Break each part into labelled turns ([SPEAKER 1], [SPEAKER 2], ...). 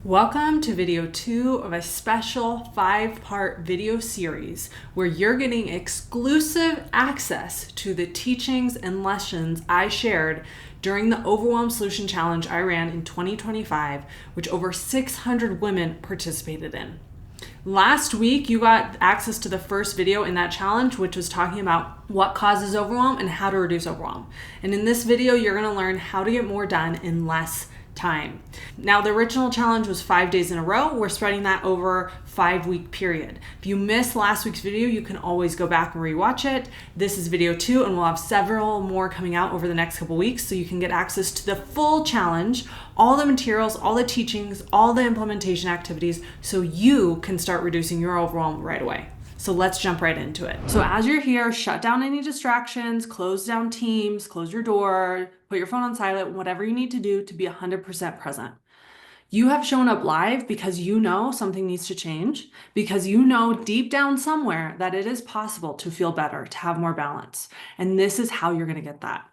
[SPEAKER 1] Welcome to video 2 of a special 5-part video series where you're getting exclusive access to the teachings and lessons I shared during the Overwhelm Solution Challenge I ran in 2025, which over 600 women participated in. Last week, you got access to the first video in that challenge, which was talking about what causes overwhelm and how to reduce overwhelm. And in this video, you're going to learn how to get more done in less time. Now, the original challenge was 5 days in a row. We're spreading that over 5-week period. If you missed last week's video, you can always go back and rewatch it. This is video 2, and we'll have several more coming out over the next couple weeks, so you can get access to the full challenge, all the materials, all the teachings, all the implementation activities, so you can start reducing your overwhelm right away. So let's jump right into it. So as you're here, shut down any distractions, close down Teams, close your door, put your phone on silent, whatever you need to do to be 100% present. You have shown up live because you know something needs to change, because you know deep down somewhere that it is possible to feel better, to have more balance. And this is how you're going to get that.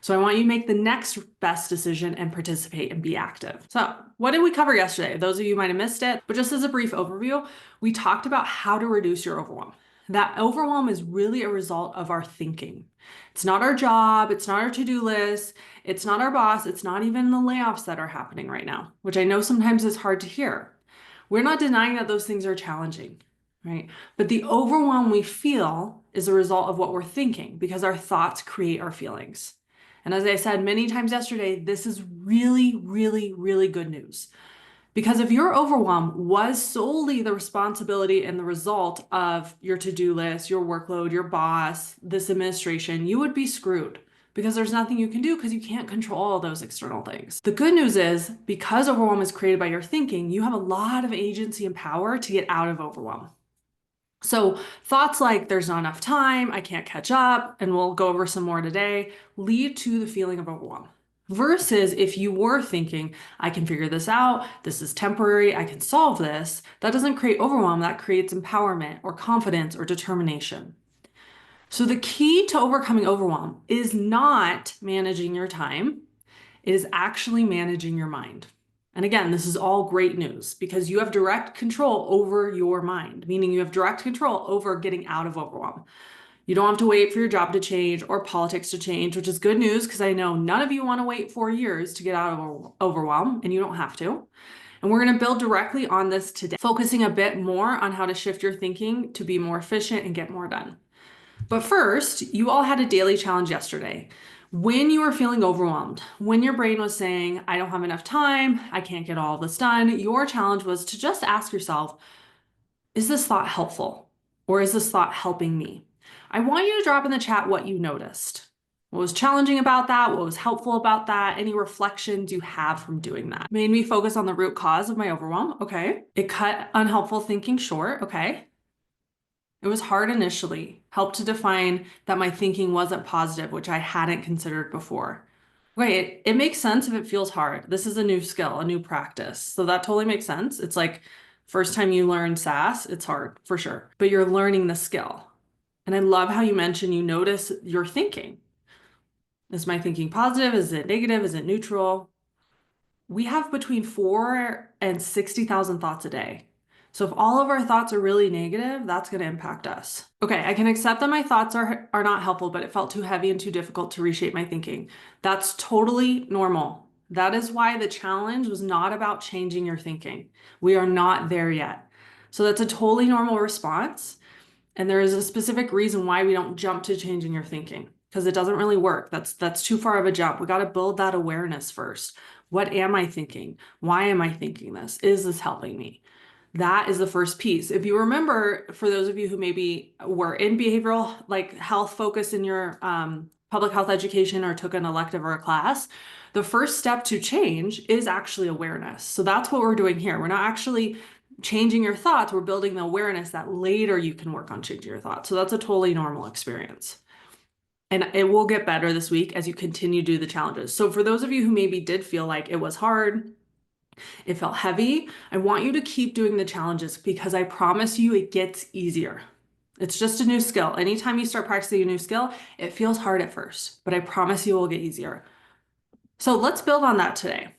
[SPEAKER 1] So I want you to make the next best decision and participate and be active. So what did we cover yesterday? Those of you might have missed it, but just as a brief overview, we talked about how to reduce your overwhelm. That overwhelm is really a result of our thinking. It's not our job. It's not our to-do list. It's not our boss. It's not even the layoffs that are happening right now, which I know sometimes is hard to hear. We're not denying that those things are challenging, right? But the overwhelm we feel is a result of what we're thinking, because our thoughts create our feelings. And as I said many times yesterday, this is really, really, really good news. Because if your overwhelm was solely the responsibility and the result of your to-do list, your workload, your boss, this administration, you would be screwed, because there's nothing you can do because you can't control all those external things. The good news is, because overwhelm is created by your thinking, you have a lot of agency and power to get out of overwhelm. So thoughts like there's not enough time, I can't catch up, and we'll go over some more today, lead to the feeling of overwhelm. Versus if you were thinking, I can figure this out, this is temporary, I can solve this, that doesn't create overwhelm, that creates empowerment or confidence or determination. So the key to overcoming overwhelm is not managing your time, it is actually managing your mind. And again, this is all great news because you have direct control over your mind, meaning you have direct control over getting out of overwhelm. You don't have to wait for your job to change or politics to change, which is good news because I know none of you want to wait 4 years to get out of overwhelm, and you don't have to. And we're going to build directly on this today, focusing a bit more on how to shift your thinking to be more efficient and get more done. But first, you all had a daily challenge yesterday. When you were feeling overwhelmed, when your brain was saying, I don't have enough time, I can't get all of this done, your challenge was to just ask yourself, is this thought helpful? Or is this thought helping me? I want you to drop in the chat what you noticed. What was challenging about that? What was helpful about that? Any reflections you have from doing that? Made me focus on the root cause of my overwhelm. Okay. It cut unhelpful thinking short. Okay. It was hard initially, helped to define that my thinking wasn't positive, which I hadn't considered before. Okay, it makes sense if it feels hard. This is a new skill, a new practice. So that totally makes sense. It's like first time you learn SaaS, it's hard for sure, but you're learning the skill. And I love how you mentioned you notice your thinking. Is my thinking positive? Is it negative? Is it neutral? We have between 4 and 60,000 thoughts a day. So if all of our thoughts are really negative, that's going to impact us. Okay, I can accept that my thoughts are not helpful, but it felt too heavy and too difficult to reshape my thinking. That's totally normal. That is why the challenge was not about changing your thinking. We are not there yet. So that's a totally normal response. And there is a specific reason why we don't jump to changing your thinking, because it doesn't really work. That's too far of a jump. We got to build that awareness first. What am I thinking? Why am I thinking this? Is this helping me? That is the first piece. If you remember, for those of you who maybe were in behavioral, like health focus in your public health education or took an elective or a class, the first step to change is actually awareness. So that's what we're doing here. We're not actually changing your thoughts. We're building the awareness that later you can work on changing your thoughts. So that's a totally normal experience. And it will get better this week as you continue to do the challenges. So for those of you who maybe did feel like it was hard, it felt heavy, I want you to keep doing the challenges because I promise you it gets easier. It's just a new skill. Anytime you start practicing a new skill, it feels hard at first, but I promise you it will get easier. So let's build on that today.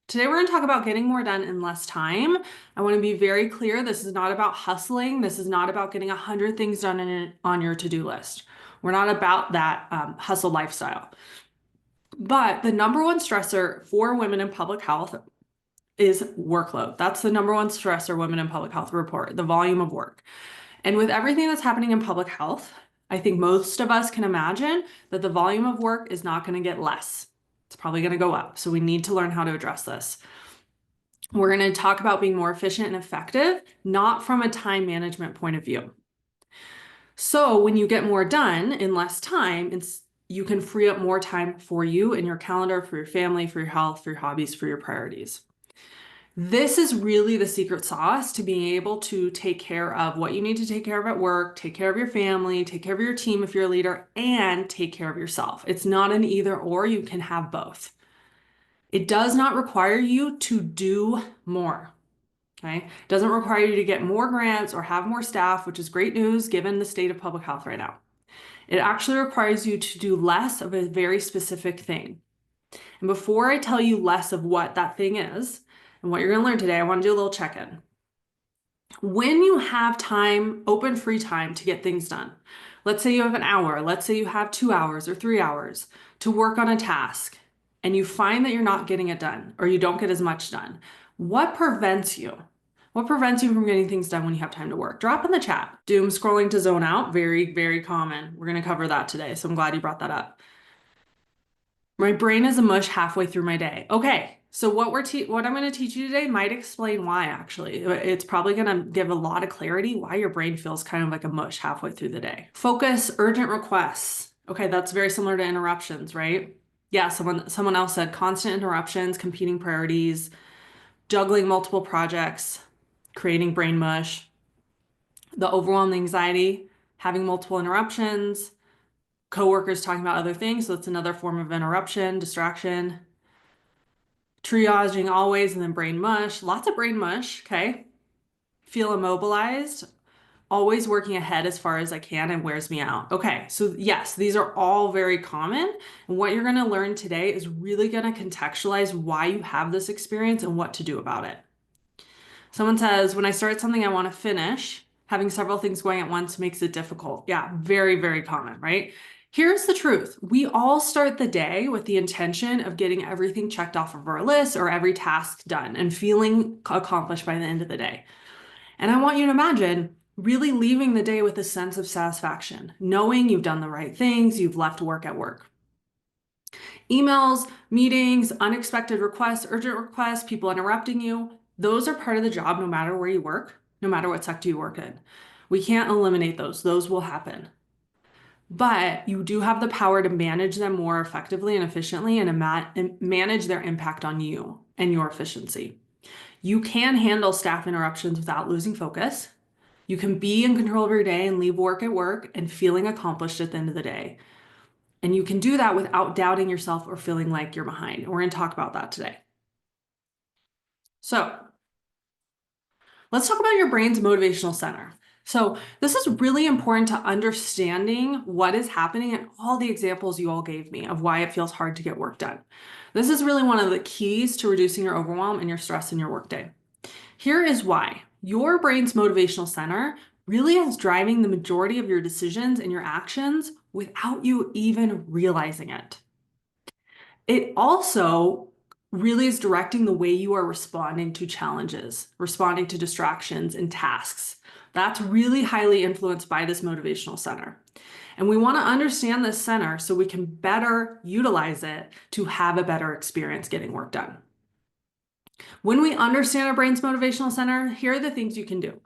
[SPEAKER 1] Today, we're going to talk about getting more done in less time. I want to be very clear. This is not about hustling. This is not about getting 100 things done on your to-do list. We're not about that hustle lifestyle. But the number one stressor for women in public health is workload. That's the number one stressor women in public health report, the volume of work. And with everything that's happening in public health, I think most of us can imagine that the volume of work is not going to get less. It's probably going to go up. So we need to learn how to address this. We're going to talk about being more efficient and effective, not from a time management point of view. So when you get more done in less time, you can free up more time for you in your calendar, for your family, for your health, for your hobbies, for your priorities. This is really the secret sauce to being able to take care of what you need to take care of at work, take care of your family, take care of your team if you're a leader, and take care of yourself. It's not an either or, you can have both. It does not require you to do more. Okay? It doesn't require you to get more grants or have more staff, which is great news given the state of public health right now. It actually requires you to do less of a very specific thing. And before I tell you less of what that thing is and what you're going to learn today, I want to do a little check-in. When you have time, open free time to get things done, let's say you have an hour, let's say you have 2 hours or 3 hours to work on a task, and you find that you're not getting it done or you don't get as much done, what prevents you? What prevents you from getting things done when you have time to work? Drop in the chat. Doom scrolling to zone out, very, very common. We're going to cover that today, so I'm glad you brought that up. My brain is a mush halfway through my day. Okay, so what I'm going to teach you today might explain why, actually. It's probably going to give a lot of clarity why your brain feels kind of like a mush halfway through the day. Focus, urgent requests. Okay, that's very similar to interruptions, right? Yeah, someone else said constant interruptions, competing priorities, juggling multiple projects, creating brain mush, the overwhelm, anxiety, having multiple interruptions, coworkers talking about other things. So it's another form of interruption, distraction, triaging always, and then brain mush. Lots of brain mush. Okay. Feel immobilized, always working ahead as far as I can and wears me out. Okay. So yes, these are all very common. And what you're going to learn today is really going to contextualize why you have this experience and what to do about it. Someone says, when I start something I want to finish, having several things going at once makes it difficult. Yeah, very, very common, right? Here's the truth. We all start the day with the intention of getting everything checked off of our list or every task done and feeling accomplished by the end of the day. And I want you to imagine really leaving the day with a sense of satisfaction, knowing you've done the right things, you've left work at work. Emails, meetings, unexpected requests, urgent requests, people interrupting you, those are part of the job no matter where you work, no matter what sector you work in. We can't eliminate those. Those will happen. But you do have the power to manage them more effectively and efficiently and manage their impact on you and your efficiency. You can handle staff interruptions without losing focus. You can be in control of your day and leave work at work and feeling accomplished at the end of the day. And you can do that without doubting yourself or feeling like you're behind. We're going to talk about that today. So let's talk about your brain's motivational center. So this is really important to understanding what is happening and all the examples you all gave me of why it feels hard to get work done. This is really one of the keys to reducing your overwhelm and your stress in your workday. Here is why. Your brain's motivational center really is driving the majority of your decisions and your actions without you even realizing it. It also really is directing the way you are responding to challenges, responding to distractions and tasks. That's really highly influenced by this motivational center. And we want to understand this center so we can better utilize it to have a better experience getting work done. When we understand our brain's motivational center, here are the things you can do.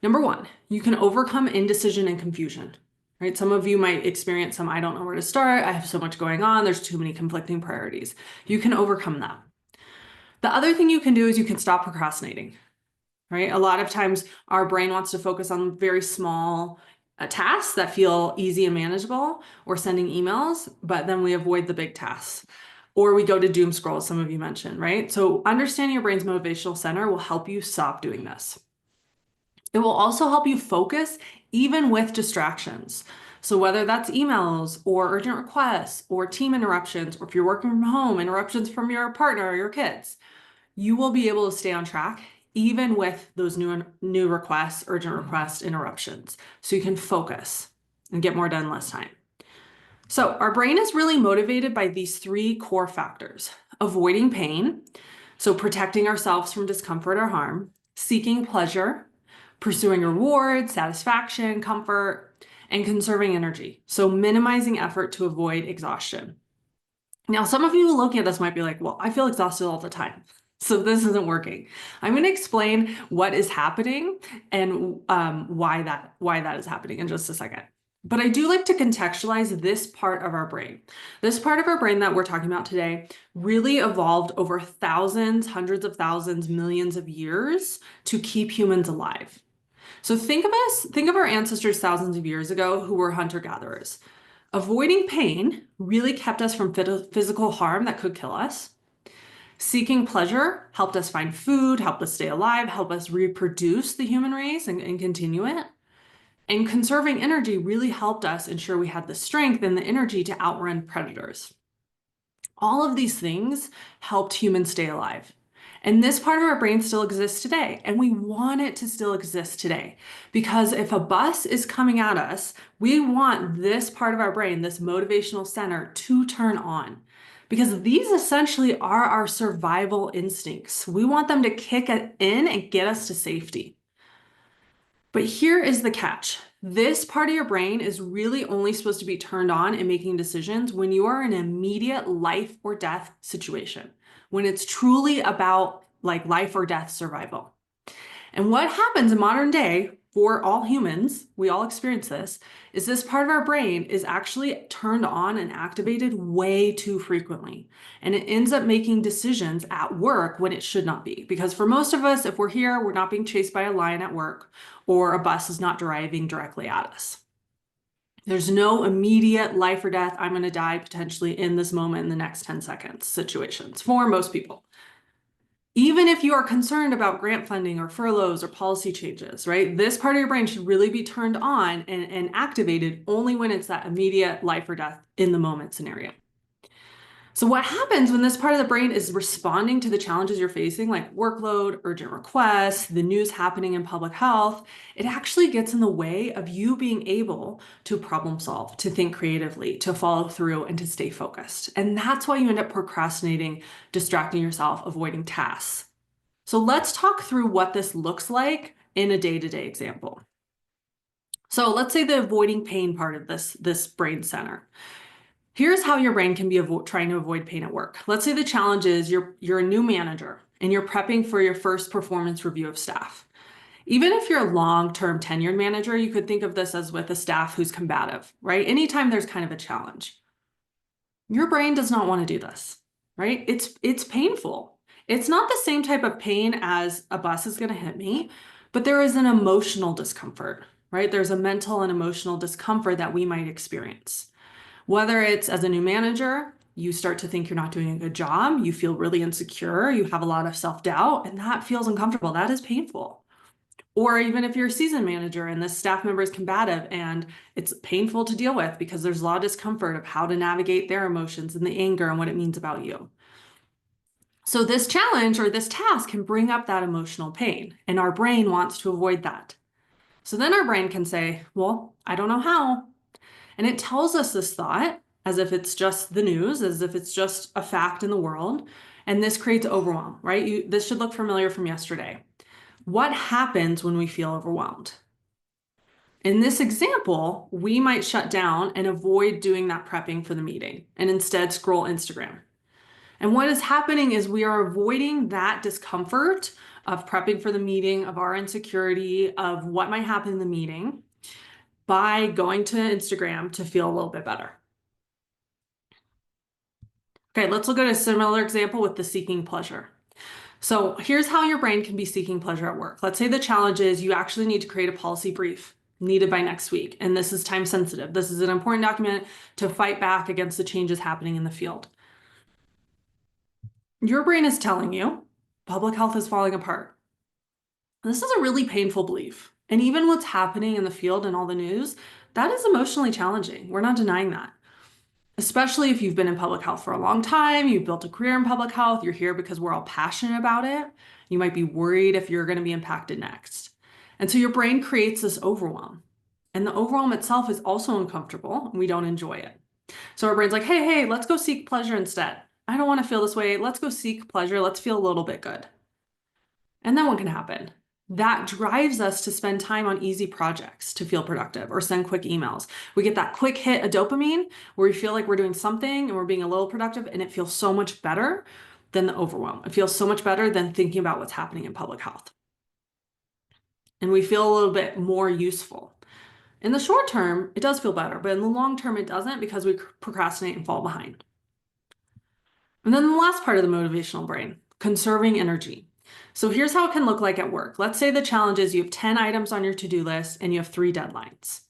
[SPEAKER 1] Number one, you can overcome indecision and confusion. Right? Some of you might experience I don't know where to start. I have so much going on. There's too many conflicting priorities. You can overcome that. The other thing you can do is you can stop procrastinating, right? A lot of times our brain wants to focus on very small tasks that feel easy and manageable or sending emails, but then we avoid the big tasks. Or we go to doom scroll, as some of you mentioned, right? So understanding your brain's motivational center will help you stop doing this. It will also help you focus even with distractions. So whether that's emails or urgent requests or team interruptions, or if you're working from home, interruptions from your partner or your kids, you will be able to stay on track even with those new requests, urgent requests, interruptions. So you can focus and get more done in less time. So our brain is really motivated by these three core factors: avoiding pain, so protecting ourselves from discomfort or harm; seeking pleasure, pursuing reward, satisfaction, comfort; and conserving energy, so minimizing effort to avoid exhaustion. Now, some of you looking at this might be like, well, I feel exhausted all the time, so this isn't working. I'm going to explain what is happening and why that is happening in just a second. But I do like to contextualize this part of our brain. This part of our brain that we're talking about today really evolved over thousands, hundreds of thousands, millions of years to keep humans alive. So think of our ancestors thousands of years ago who were hunter-gatherers. Avoiding pain really kept us from physical harm that could kill us. Seeking pleasure helped us find food, helped us stay alive, helped us reproduce the human race and continue it. And conserving energy really helped us ensure we had the strength and the energy to outrun predators. All of these things helped humans stay alive. And this part of our brain still exists today, and we want it to still exist today. Because if a bus is coming at us, we want this part of our brain, this motivational center, to turn on. Because these essentially are our survival instincts. We want them to kick in and get us to safety. But here is the catch. This part of your brain is really only supposed to be turned on in making decisions when you are in an immediate life or death situation, when it's truly about like life or death survival. And what happens in modern day for all humans, we all experience this, is this part of our brain is actually turned on and activated way too frequently. And it ends up making decisions at work when it should not be. Because for most of us, if we're here, we're not being chased by a lion at work, or a bus is not driving directly at us. There's no immediate life or death, I'm going to die potentially in this moment in the next 10 seconds situations for most people. Even if you are concerned about grant funding or furloughs or policy changes, right? This part of your brain should really be turned on and activated only when it's that immediate life or death in the moment scenario. So what happens when this part of the brain is responding to the challenges you're facing, like workload, urgent requests, the news happening in public health, it actually gets in the way of you being able to problem solve, to think creatively, to follow through, and to stay focused. And that's why you end up procrastinating, distracting yourself, avoiding tasks. So let's talk through what this looks like in a day-to-day example. So let's say the avoiding pain part of this brain center. Here's how your brain can be trying to avoid pain at work. Let's say the challenge is you're a new manager and you're prepping for your first performance review of staff. Even if you're a long-term tenured manager, you could think of this as with a staff who's combative, right? Anytime there's kind of a challenge. Your brain does not want to do this, right? It's painful. It's not the same type of pain as a bus is going to hit me, but there is an emotional discomfort, right? There's a mental and emotional discomfort that we might experience. Whether it's as a new manager, you start to think you're not doing a good job, you feel really insecure, you have a lot of self-doubt, and that feels uncomfortable. That is painful. Or even if you're a seasoned manager and the staff member is combative and it's painful to deal with because there's a lot of discomfort of how to navigate their emotions and the anger and what it means about you. So this challenge or this task can bring up that emotional pain, and our brain wants to avoid that. So then our brain can say, well, I don't know how. And it tells us this thought as if it's just the news, as if it's just a fact in the world. And this creates overwhelm, right? This should look familiar from yesterday. What happens when we feel overwhelmed? In this example, we might shut down and avoid doing that prepping for the meeting and instead scroll Instagram. And what is happening is we are avoiding that discomfort of prepping for the meeting, of our insecurity, of what might happen in the meeting, by going to Instagram to feel a little bit better. Okay, let's look at a similar example with the seeking pleasure. So here's how your brain can be seeking pleasure at work. Let's say the challenge is you actually need to create a policy brief needed by next week, and this is time sensitive. This is an important document to fight back against the changes happening in the field. Your brain is telling you public health is falling apart. This is a really painful belief. And even what's happening in the field and all the news, that is emotionally challenging. We're not denying that. especially if you've been in public health for a long time, you've built a career in public health, you're here because we're all passionate about it. You might be worried if you're going to be impacted next. And so your brain creates this overwhelm. And the overwhelm itself is also uncomfortable and we don't enjoy it. So our brain's like, hey, let's go seek pleasure instead. I don't want to feel this way. Let's go seek pleasure. Let's feel a little bit good. And then what can happen? That drives us to spend time on easy projects to feel productive or send quick emails. We get that quick hit of dopamine where we feel like we're doing something and we're being a little productive, and it feels so much better than the overwhelm. It feels so much better than thinking about what's happening in public health. And we feel a little bit more useful. In the short term, it does feel better, but in the long term, it doesn't because we procrastinate and fall behind. And then the last part of the motivational brain, conserving energy. So here's how it can look like at work. Let's say the challenge is you have 10 items on your to-do list and you have 3 deadlines.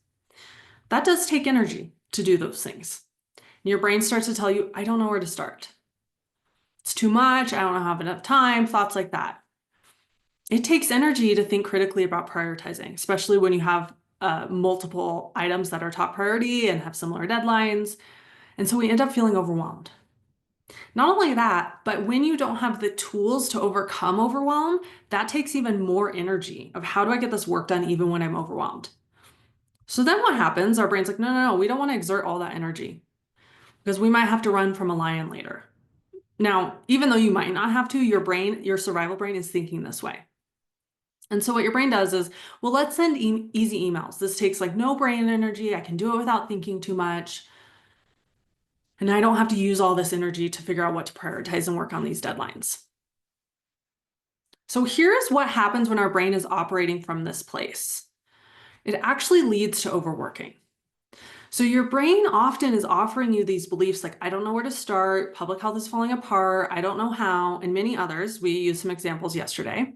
[SPEAKER 1] That does take energy to do those things. And your brain starts to tell you, I don't know where to start. It's too much. I don't have enough time, thoughts like that. It takes energy to think critically about prioritizing, especially when you have multiple items that are top priority and have similar deadlines. And so we end up feeling overwhelmed. Not only that, but when you don't have the tools to overcome overwhelm, that takes even more energy of how do I get this work done even when I'm overwhelmed? So then what happens? Our brain's like, no, we don't want to exert all that energy because we might have to run from a lion later. Now, even though you might not have to, your brain, your survival brain is thinking this way. And so what your brain does is, well, let's send easy emails. This takes like no brain energy. I can do it without thinking too much. And I don't have to use all this energy to figure out what to prioritize and work on these deadlines. So here's what happens when our brain is operating from this place. It actually leads to overworking. So your brain often is offering you these beliefs like, I don't know where to start, public health is falling apart, I don't know how, and many others, we used some examples yesterday,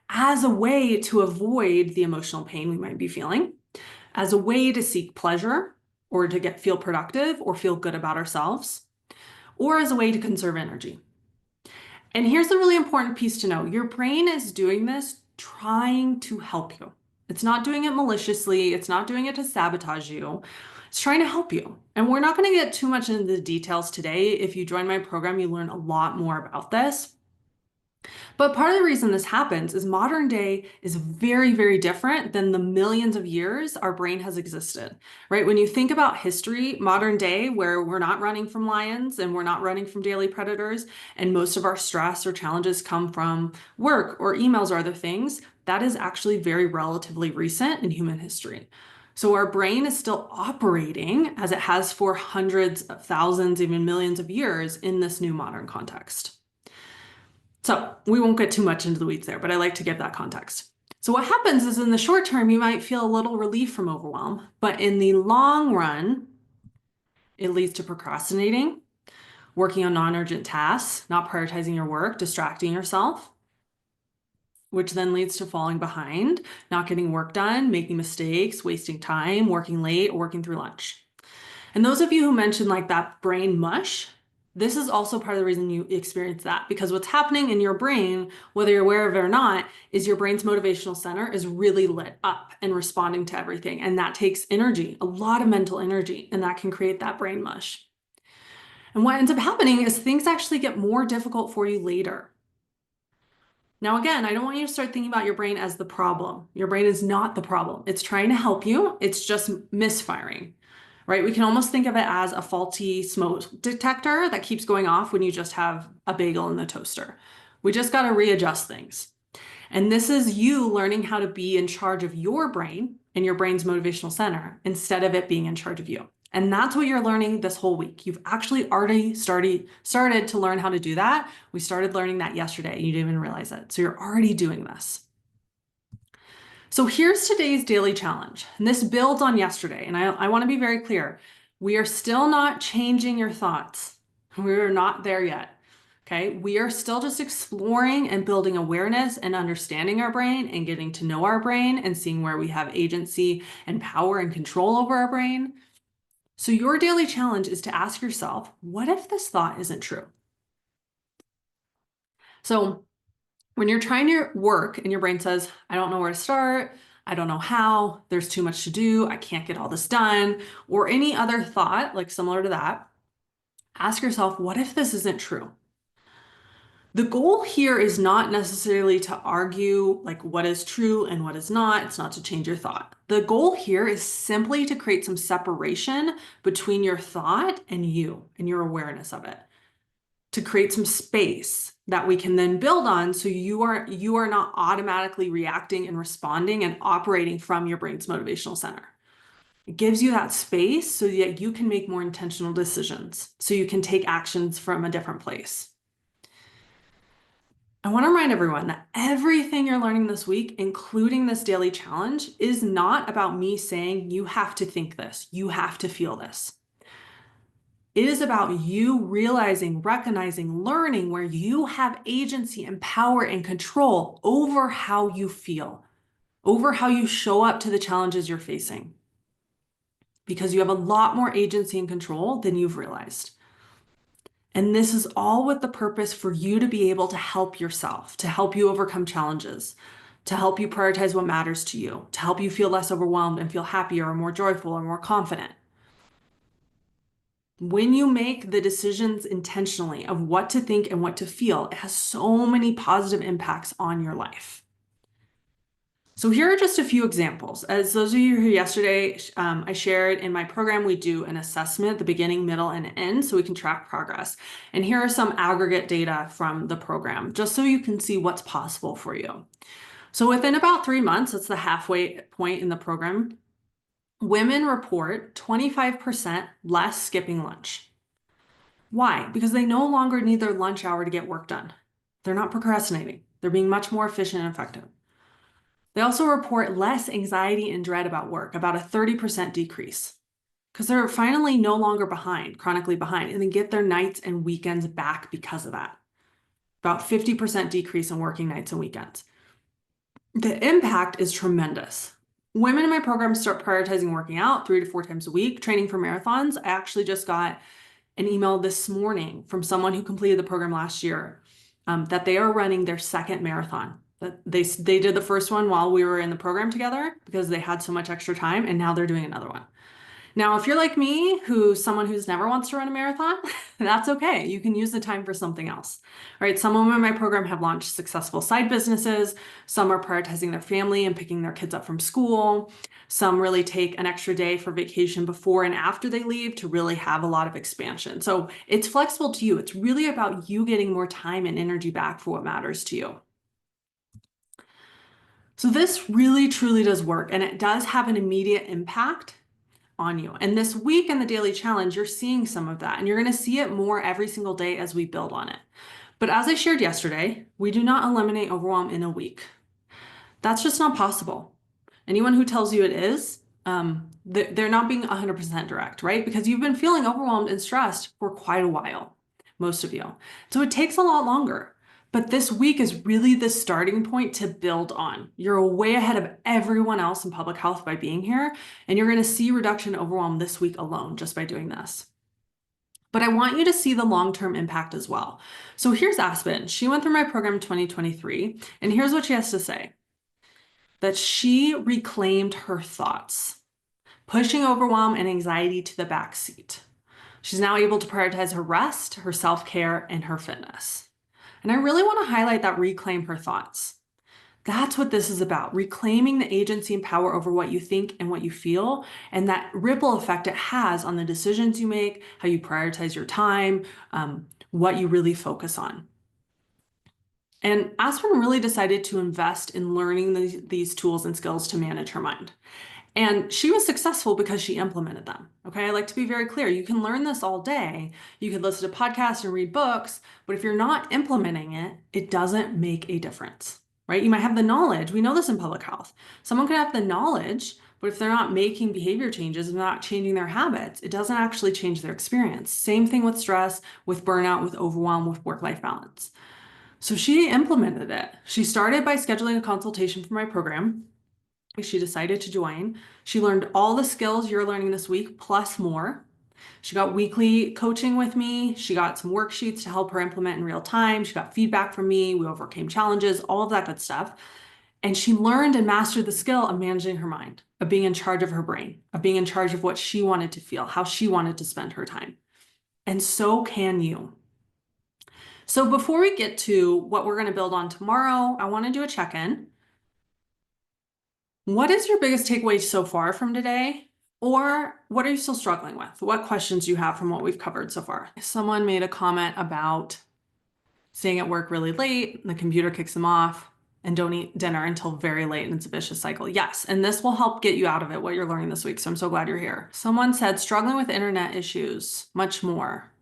[SPEAKER 1] as a way to avoid the emotional pain we might be feeling, as a way to seek pleasure or to feel productive or feel good about ourselves, or as a way to conserve energy. And here's the really important piece to know. Your brain is doing this trying to help you. It's not doing it maliciously. It's not doing it to sabotage you. It's trying to help you. And we're not going to get too much into the details today. If you join my program, you learn a lot more about this. But part of the reason this happens is modern day is very, very different than the millions of years our brain has existed, right? When you think about history, modern day, where we're not running from lions and we're not running from daily predators, and most of our stress or challenges come from work or emails or other things, that is actually very relatively recent in human history. So our brain is still operating as it has for hundreds of thousands, even millions of years in this new modern context. So we won't get too much into the weeds there, but I like to give that context. So what happens is in the short term, you might feel a little relief from overwhelm, but in the long run, it leads to procrastinating, working on non-urgent tasks, not prioritizing your work, distracting yourself, which then leads to falling behind, not getting work done, making mistakes, wasting time, working late, or working through lunch. And those of you who mentioned like that brain mush, this is also part of the reason you experience that, because what's happening in your brain, whether you're aware of it or not, is your brain's motivational center is really lit up and responding to everything. And that takes energy, a lot of mental energy, and that can create that brain mush. And what ends up happening is things actually get more difficult for you later. Now, again, I don't want you to start thinking about your brain as the problem. Your brain is not the problem. It's trying to help you. It's just misfiring. Right? We can almost think of it as a faulty smoke detector that keeps going off when you just have a bagel in the toaster. We just got to readjust things. And this is you learning how to be in charge of your brain and your brain's motivational center instead of it being in charge of you. And that's what you're learning this whole week. You've actually already started to learn how to do that. We started learning that yesterday. You didn't even realize it. So you're already doing this. So here's today's daily challenge, and this builds on yesterday, and I want to be very clear. We are still not changing your thoughts. We are not there yet, okay? We are still just exploring and building awareness and understanding our brain and getting to know our brain and seeing where we have agency and power and control over our brain. So your daily challenge is to ask yourself, what if this thought isn't true? So when you're trying to work and your brain says, I don't know where to start, I don't know how, there's too much to do, I can't get all this done, or any other thought like similar to that, Ask yourself, what if this isn't true? The goal here is not necessarily to argue like what is true and what is not. It's not to change your thought. The goal here is simply to create some separation between your thought and you and your awareness of it, to create some space that we can then build on, so you are not automatically reacting and responding and operating from your brain's motivational center. It gives you that space so that you can make more intentional decisions, so you can take actions from a different place. I want to remind everyone that everything you're learning this week, including this daily challenge, is not about me saying you have to think this, you have to feel this. It is about you realizing, recognizing, learning where you have agency and power and control over how you feel, over how you show up to the challenges you're facing, because you have a lot more agency and control than you've realized. And this is all with the purpose for you to be able to help yourself, to help you overcome challenges, to help you prioritize what matters to you, to help you feel less overwhelmed and feel happier or more joyful or more confident. When you make the decisions intentionally of what to think and what to feel, it has so many positive impacts on your life. So here are just a few examples. As those of you who yesterday, I shared in my program, we do an assessment, the beginning, middle, and end, so we can track progress. And here are some aggregate data from the program, just so you can see what's possible for you. So within about 3 months, that's the halfway point in the program, women report 25% less skipping lunch. Why? Because they no longer need their lunch hour to get work done. They're not procrastinating. They're being much more efficient and effective. They also report less anxiety and dread about work, about a 30% decrease, because they're finally no longer behind, chronically behind, and they get their nights and weekends back because of that. About 50% decrease in working nights and weekends. The impact is tremendous. Women in my program start prioritizing working out 3 to 4 times a week, training for marathons. I actually just got an email this morning from someone who completed the program last year that they are running their second marathon. They did the first one while we were in the program together because they had so much extra time, and now they're doing another one. Now, if you're like me, someone who's never wants to run a marathon, that's okay. You can use the time for something else, right? Some women in my program have launched successful side businesses. Some are prioritizing their family and picking their kids up from school. Some really take an extra day for vacation before and after they leave to really have a lot of expansion. So it's flexible to you. It's really about you getting more time and energy back for what matters to you. So this really, truly does work, and it does have an immediate impact on you. And this week in the daily challenge, you're seeing some of that, and you're going to see it more every single day as we build on it. But as I shared yesterday, we do not eliminate overwhelm in a week. That's just not possible. Anyone who tells you it is, they're not being 100% direct, right? Because you've been feeling overwhelmed and stressed for quite a while, most of you. So it takes a lot longer. But this week is really the starting point to build on. You're way ahead of everyone else in public health by being here, and you're going to see reduction in overwhelm this week alone just by doing this. But I want you to see the long-term impact as well. So here's Aspen. She went through my program in 2023, and here's what she has to say. That she reclaimed her thoughts, pushing overwhelm and anxiety to the back seat. She's now able to prioritize her rest, her self-care, and her fitness. And I really want to highlight that reclaim her thoughts. That's what this is about, reclaiming the agency and power over what you think and what you feel, and that ripple effect it has on the decisions you make, how you prioritize your time, what you really focus on. And Aspen really decided to invest in learning these tools and skills to manage her mind. And she was successful because she implemented them. Okay, I like to be very clear. You can learn this all day. You could listen to podcasts and read books, but if you're not implementing it, it doesn't make a difference, right? You might have the knowledge. We know this in public health. Someone could have the knowledge, but if they're not making behavior changes and not changing their habits, it doesn't actually change their experience. Same thing with stress, with burnout, with overwhelm, with work-life balance. So she implemented it. She started by scheduling a consultation for my program. She decided to join. She learned all the skills you're learning this week, plus more. She got weekly coaching with me. She got some worksheets to help her implement in real time. She got feedback from me. We overcame challenges, all of that good stuff. And she learned and mastered the skill of managing her mind, of being in charge of her brain, of being in charge of what she wanted to feel, how she wanted to spend her time. and so can you. So before we get to what we're going to build on tomorrow, I want to do a check-in. What is your biggest takeaway so far from today? Or what are you still struggling with? What questions do you have from what we've covered so far? Someone made a comment about staying at work really late, the computer kicks them off, and don't eat dinner until very late, and it's a vicious cycle. Yes, and this will help get you out of it, what you're learning this week. So I'm so glad you're here. Someone said struggling with internet issues, much more.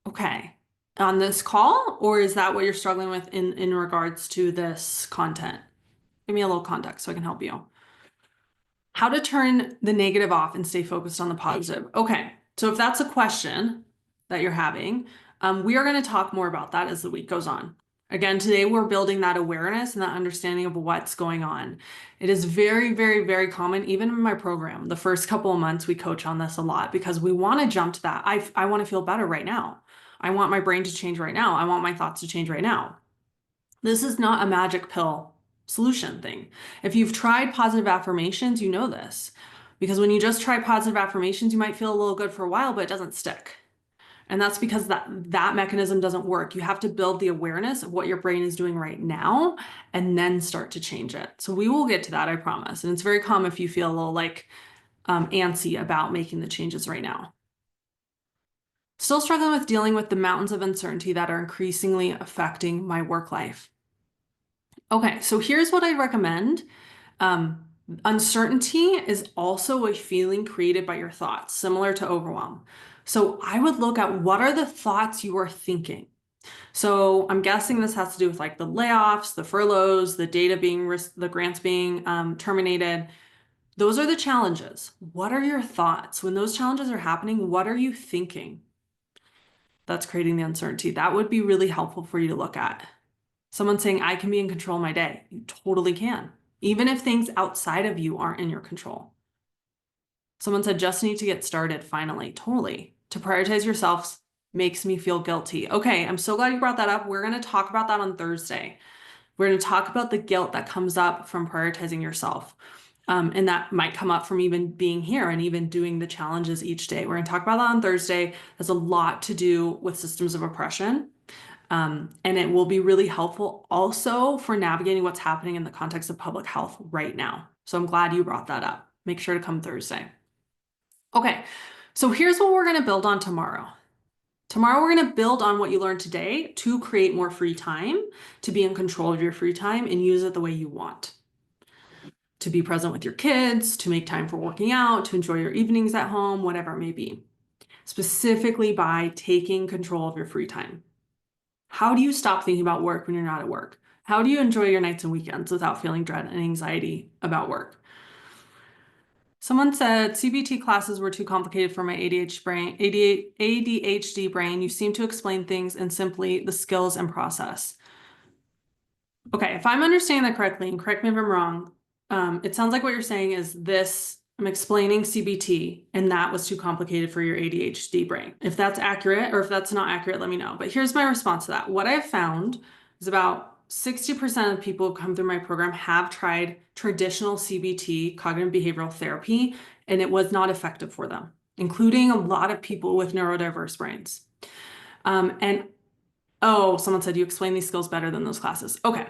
[SPEAKER 1] Okay. On this call, or is that what you're struggling with in regards to this content? Give me a little context so I can help you. How to turn the negative off and stay focused on the positive. Okay, so if that's a question that you're having, we are going to talk more about that as the week goes on. Again, today we're building that awareness and that understanding of what's going on. It is very, very, very common, even in my program. The first couple of months, we coach on this a lot because we want to jump to that. I want to feel better right now. I want my brain to change right now. I want my thoughts to change right now. This is not a magic pill solution thing. If you've tried positive affirmations, you know this. Because when you just try positive affirmations, you might feel a little good for a while, but it doesn't stick. And that's because that mechanism doesn't work. You have to build the awareness of what your brain is doing right now and then start to change it. So we will get to that, I promise. And it's very common if you feel a little like antsy about making the changes right now. Still struggling with dealing with the mountains of uncertainty that are increasingly affecting my work life. Okay, so here's what I'd recommend. Uncertainty is also a feeling created by your thoughts, similar to overwhelm. So I would look at what are the thoughts you are thinking. So I'm guessing this has to do with like the layoffs, the furloughs, the the grants being terminated. Those are the challenges. What are your thoughts? When those challenges are happening, what are you thinking? That's creating the uncertainty. That would be really helpful for you to look at. Someone saying, I can be in control of my day. You totally can, even if things outside of you aren't in your control. Someone said, just need to get started finally. Totally. To prioritize yourself makes me feel guilty. Okay, I'm so glad you brought that up. We're going to talk about that on Thursday. We're going to talk about the guilt that comes up from prioritizing yourself. And that might come up from even being here and even doing the challenges each day. We're going to talk about that on Thursday. There's a lot to do with systems of oppression. And it will be really helpful also for navigating what's happening in the context of public health right now. So I'm glad you brought that up. Make sure to come Thursday. Okay, so here's what we're going to build on tomorrow. Tomorrow, we're going to build on what you learned today to create more free time, to be in control of your free time and use it the way you want. To be present with your kids, to make time for working out, to enjoy your evenings at home, whatever it may be. Specifically by taking control of your free time. How do you stop thinking about work when you're not at work? How do you enjoy your nights and weekends without feeling dread and anxiety about work? Someone said CBT classes were too complicated for my ADHD brain. You seem to explain things in simply the skills and process. Okay, if I'm understanding that correctly, and correct me if I'm wrong, it sounds like what you're saying is this, I'm explaining CBT and that was too complicated for your ADHD brain. If that's accurate or if that's not accurate, let me know. But here's my response to that. What I've found is about 60% of people who come through my program have tried traditional CBT, cognitive behavioral therapy, and it was not effective for them, including a lot of people with neurodiverse brains. Oh, someone said you explain these skills better than those classes. Okay.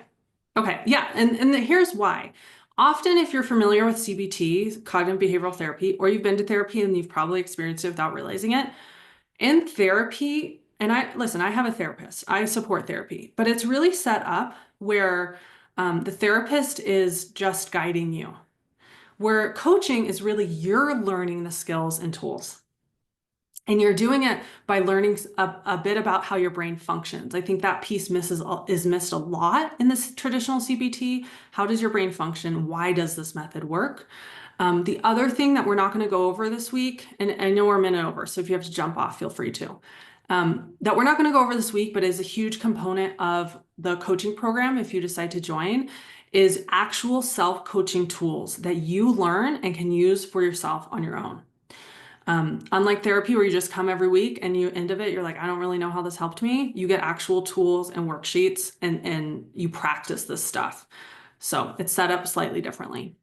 [SPEAKER 1] Okay. Yeah. And here's why. Often, if you're familiar with CBT, cognitive behavioral therapy, or you've been to therapy and you've probably experienced it without realizing it, in therapy, and I have a therapist, I support therapy, but it's really set up where the therapist is just guiding you, where coaching is really you're learning the skills and tools. And you're doing it by learning a bit about how your brain functions. I think that piece is missed a lot in this traditional CBT. How does your brain function? Why does this method work? The other thing that we're not going to go over this week, and I know we're a minute over, so if you have to jump off, feel free to, that we're not going to go over this week, but is a huge component of the coaching program, if you decide to join, is actual self-coaching tools that you learn and can use for yourself on your own. Unlike therapy where you just come every week and you end of it, you're like, I don't really know how this helped me. You get actual tools and worksheets and you practice this stuff. So it's set up slightly differently.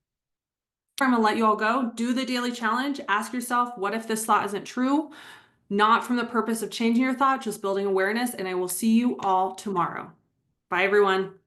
[SPEAKER 1] I'm gonna let you all go. Do the daily challenge. Ask yourself, what if this thought isn't true? not from the purpose of changing your thought, just building awareness. And I will see you all tomorrow. Bye, everyone.